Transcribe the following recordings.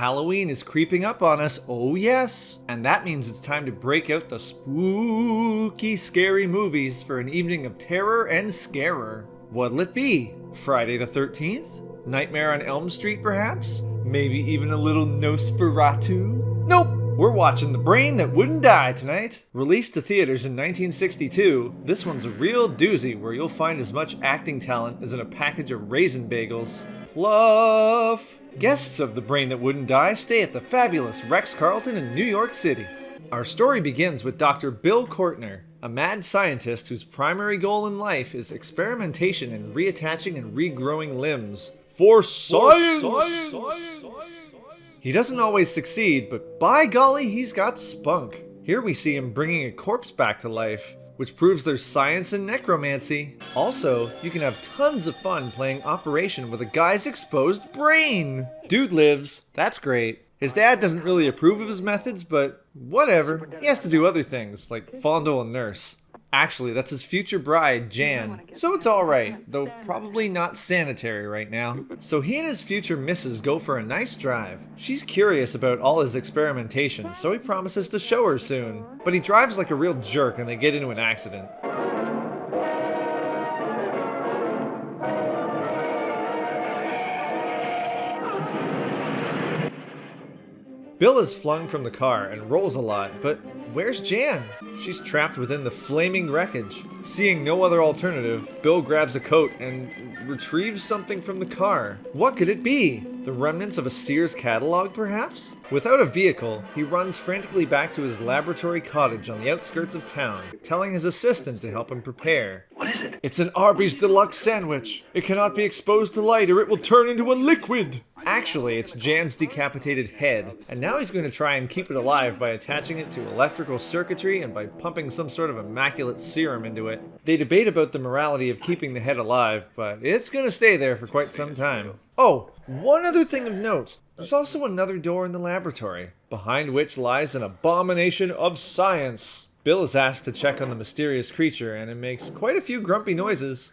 Halloween is creeping up on us, oh yes! And that means it's time to break out the spooky, scary movies for an evening of terror and scarer. What'll it be? Friday the 13th? Nightmare on Elm Street, perhaps? Maybe even a little Nosferatu? Nope! We're watching The Brain That Wouldn't Die tonight. Released to theaters in 1962, this one's a real doozy where you'll find as much acting talent as in a package of raisin bagels. Pluff! Guests of The Brain That Wouldn't Die stay at the fabulous Rex-Carlton in New York City. Our story begins with Dr. Bill Courtner, a mad scientist whose primary goal in life is experimentation in reattaching and regrowing limbs. For science! He doesn't always succeed, but by golly, he's got spunk. Here we see him bringing a corpse back to life, which proves there's science in necromancy. Also, you can have tons of fun playing Operation with a guy's exposed brain. Dude lives, that's great. His dad doesn't really approve of his methods, but whatever. He has to do other things, like fondle a nurse. Actually, that's his future bride, Jan. So it's alright, though probably not sanitary right now. So he and his future missus go for a nice drive. She's curious about all his experimentation, so he promises to show her soon. But he drives like a real jerk and they get into an accident. Bill is flung from the car and rolls a lot, but where's Jan? She's trapped within the flaming wreckage. Seeing no other alternative, Bill grabs a coat and retrieves something from the car. What could it be? The remnants of a Sears catalog, perhaps? Without a vehicle, he runs frantically back to his laboratory cottage on the outskirts of town, telling his assistant to help him prepare. What is it? It's an Arby's Deluxe sandwich. It cannot be exposed to light or it will turn into a liquid. Actually, it's Jan's decapitated head, and now he's going to try and keep it alive by attaching it to electrical circuitry and by pumping some sort of immaculate serum into it. They debate about the morality of keeping the head alive, but it's going to stay there for quite some time. Oh, one other thing of note. There's also another door in the laboratory, behind which lies an abomination of science. Bill is asked to check on the mysterious creature, and it makes quite a few grumpy noises.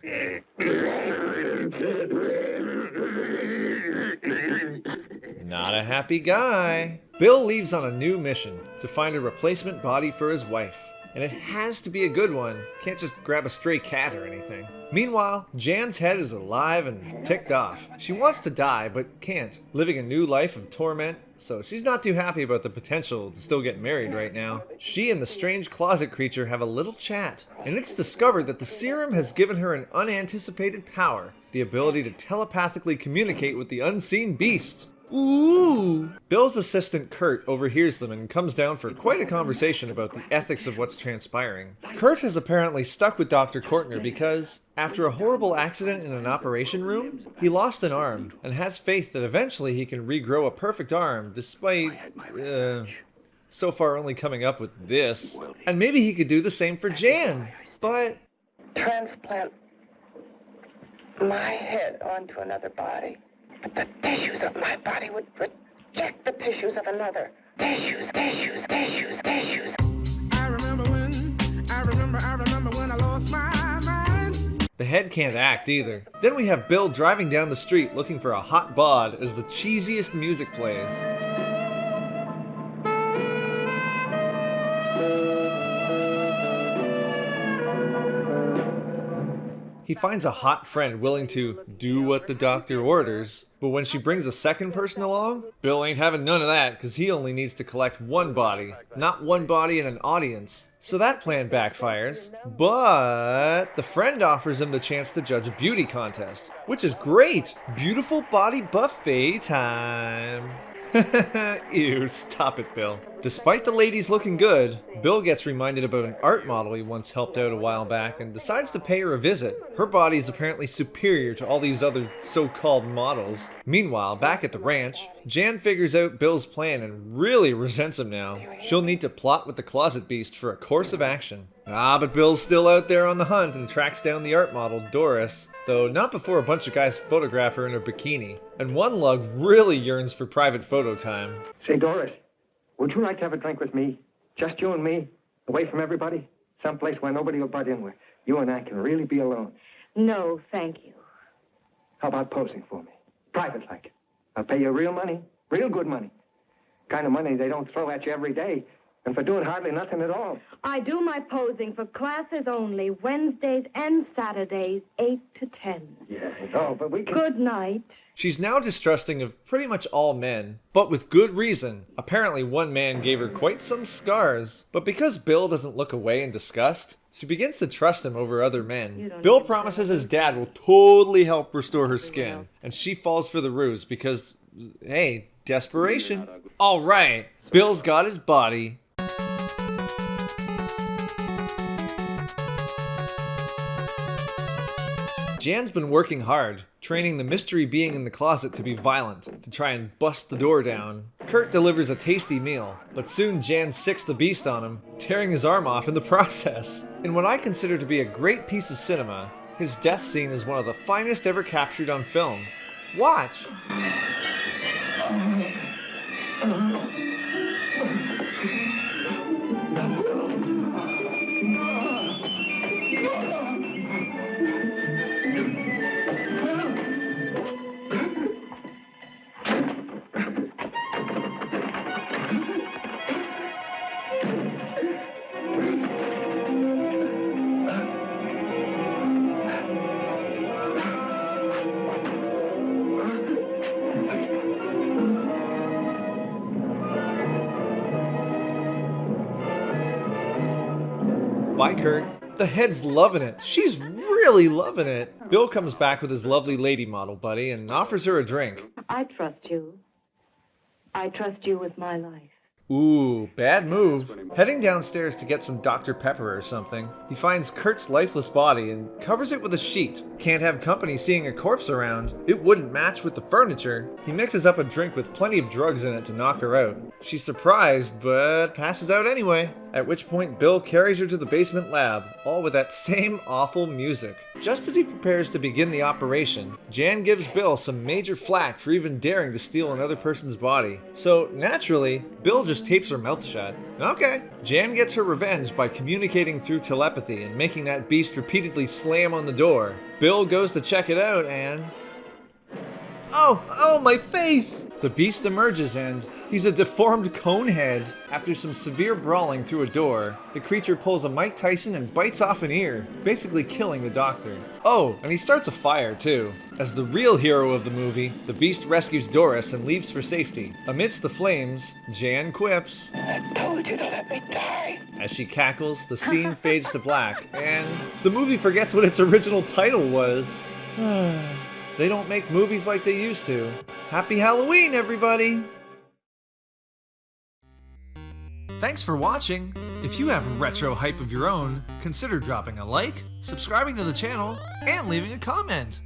Not a happy guy. Bill leaves on a new mission to find a replacement body for his wife. And it has to be a good one. Can't just grab a stray cat or anything. Meanwhile, Jan's head is alive and ticked off. She wants to die, but can't, living a new life of torment, so she's not too happy about the potential to still get married right now. She and the strange closet creature have a little chat, and it's discovered that the serum has given her an unanticipated power, the ability to telepathically communicate with the unseen beast. Ooh! Bill's assistant Kurt overhears them and comes down for quite a conversation about the ethics of what's transpiring. Kurt has apparently stuck with Dr. Courtner because, after a horrible accident in an operation room, he lost an arm and has faith that eventually he can regrow a perfect arm despite, so far only coming up with this. And maybe he could do the same for Jan, but... transplant my head onto another body. But the tissues of my body would reject the tissues of another. Tissues. I remember when I lost my mind. The head can't act either. Then we have Bill driving down the street looking for a hot bod as the cheesiest music plays. He finds a hot friend willing to do what the doctor orders, but when she brings a second person along, Bill ain't having none of that because he only needs to collect one body, not one body and an audience. So that plan backfires, but the friend offers him the chance to judge a beauty contest, which is great! Beautiful body buffet time! Ew, stop it, Bill. Despite the ladies looking good, Bill gets reminded about an art model he once helped out a while back and decides to pay her a visit. Her body is apparently superior to all these other so-called models. Meanwhile, back at the ranch, Jan figures out Bill's plan and really resents him now. She'll need to plot with the closet beast for a course of action. But Bill's still out there on the hunt and tracks down the art model, Doris. Though not before a bunch of guys photograph her in her bikini. And one lug really yearns for private photo time. Say, Doris, would you like to have a drink with me? Just you and me? Away from everybody? Someplace where nobody will butt in, where you and I can really be alone. No, thank you. How about posing for me? Private like. I'll pay you real money, real good money. kind of money they don't throw at you every day. And for doing hardly nothing at all. I do my posing for classes only, Wednesdays and Saturdays, 8 to 10. Yeah, no, but we can... Good night. She's now distrusting of pretty much all men, but with good reason. Apparently one man gave her quite some scars. But because Bill doesn't look away in disgust, she begins to trust him over other men. Bill promises his dad will totally help restore her skin, and she falls for the ruse because, hey, desperation. Alright, Bill's got his body. Jan's been working hard, training the mystery being in the closet to be violent, to try and bust the door down. Kurt delivers a tasty meal, but soon Jan sicks the beast on him, tearing his arm off in the process. In what I consider to be a great piece of cinema, his death scene is one of the finest ever captured on film. Watch! Bye, Kurt. The head's loving it. She's really loving it. Bill comes back with his lovely lady model buddy and offers her a drink. I trust you. I trust you with my life. Ooh, bad move. Heading downstairs to get some Dr. Pepper or something, he finds Kurt's lifeless body and covers it with a sheet. Can't have company seeing a corpse around. It wouldn't match with the furniture. He mixes up a drink with plenty of drugs in it to knock her out. She's surprised, but passes out anyway. At which point Bill carries her to the basement lab, all with that same awful music. Just as he prepares to begin the operation, Jan gives Bill some major flack for even daring to steal another person's body. So naturally, Bill just tapes her mouth shut. Okay, Jan gets her revenge by communicating through telepathy and making that beast repeatedly slam on the door. Bill goes to check it out and... Oh, my face! The beast emerges and he's a deformed cone head. After some severe brawling through a door, the creature pulls a Mike Tyson and bites off an ear, basically killing the doctor. Oh, and he starts a fire too. As the real hero of the movie, the beast rescues Doris and leaves for safety. Amidst the flames, Jan quips, I told you to let me die. As she cackles, the scene fades to black, and the movie forgets what its original title was. They don't make movies like they used to. Happy Halloween, everybody! Thanks for watching. If you have retro hype of your own, consider dropping a like, subscribing to the channel, and leaving a comment.